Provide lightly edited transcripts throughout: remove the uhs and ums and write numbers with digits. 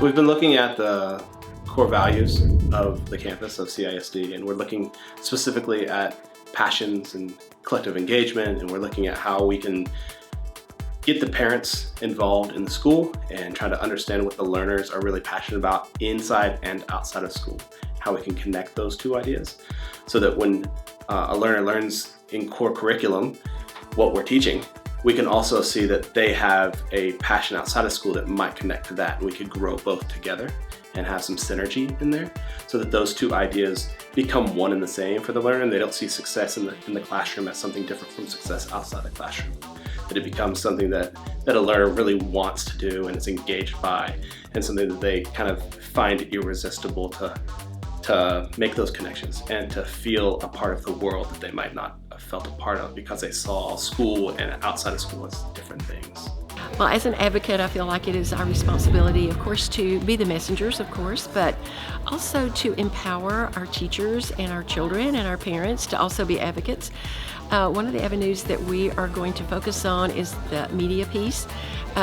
So we've been looking at the core values of the campus of CISD, and we're looking specifically at passions and collective engagement, and we're looking at how we can get the parents involved in the school and try to understand what the learners are really passionate about inside and outside of school, how we can connect those two ideas so that when a learner learns in core curriculum what we're teaching, we can also see that they have a passion outside of school that might connect to that, and we could grow both together and have some synergy in there so that those two ideas become one and the same for the learner, and they don't see success in the classroom as something different from success outside the classroom. That it becomes something that a learner really wants to do and is engaged by, and something that they kind of find irresistible to make those connections and to feel a part of the world that they might not have felt a part of because they saw school and outside of school as different things. Well, as an advocate, I feel like it is our responsibility, of course, to be the messengers, of course, but also to empower our teachers and our children and our parents to also be advocates. One of the avenues that we are going to focus on is the media piece.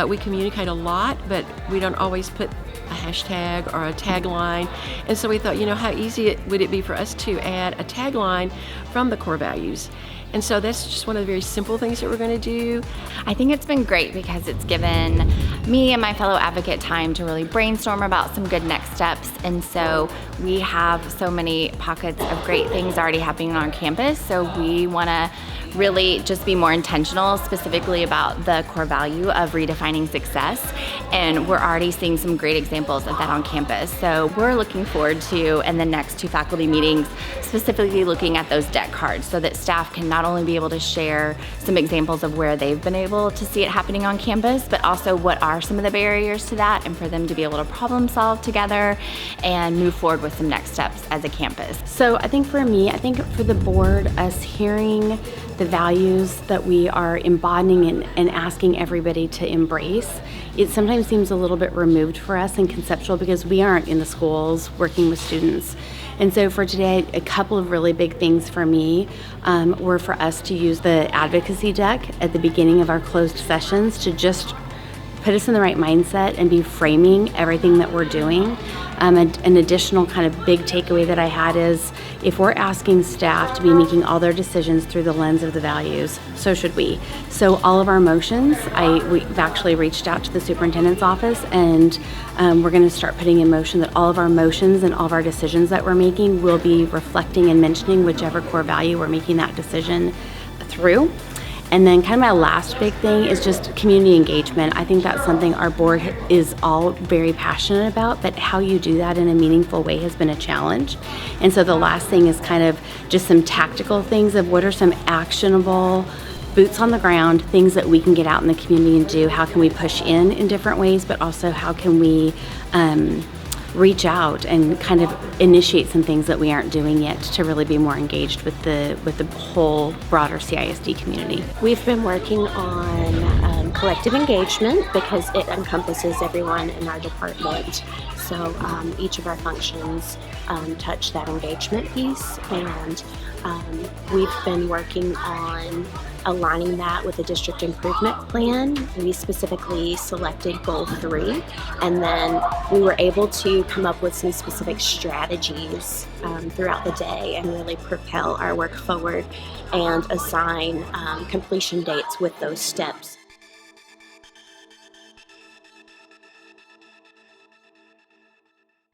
We communicate a lot, but we don't always put a hashtag or a tagline. And so we thought, how easy would it be for us to add a tagline from the core values? And so that's just one of the very simple things that we're going to do. I think it's been great because it's given me and my fellow advocate time to really brainstorm about some good next steps. And so we have so many pockets of great things already happening on campus. So we want to really just be more intentional, specifically about the core value of redefining success. And we're already seeing some great examples of that on campus. So we're looking forward to, in the next 2 faculty meetings, specifically looking at those deck cards so that staff can not only be able to share some examples of where they've been able to see it happening on campus, but also what are some of the barriers to that, and for them to be able to problem solve together and move forward with some next steps as a campus. So I think for the board, us hearing the values that we are embodying and asking everybody to embrace, it sometimes seems a little bit removed for us and conceptual because we aren't in the schools working with students. And so for today, a couple of really big things for me were for us to use the advocacy deck at the beginning of our closed sessions to just put us in the right mindset and be framing everything that we're doing. An additional kind of big takeaway that I had is if we're asking staff to be making all their decisions through the lens of the values, so should we. So all of our motions, we've actually reached out to the superintendent's office, and we're going to start putting in motion that all of our motions and all of our decisions that we're making will be reflecting and mentioning whichever core value we're making that decision through. And then kind of my last big thing is just community engagement. I think that's something our board is all very passionate about, but how you do that in a meaningful way has been a challenge. And so the last thing is kind of just some tactical things of what are some actionable, boots on the ground, things that we can get out in the community and do. How can we push in different ways, but also how can we reach out and kind of initiate some things that we aren't doing yet to really be more engaged with the whole broader CISD community. We've been working on collective engagement because it encompasses everyone in our department. So each of our functions touch that engagement piece, and we've been working on aligning that with a district improvement plan. We specifically selected goal 3, and then we were able to come up with some specific strategies throughout the day and really propel our work forward and assign completion dates with those steps.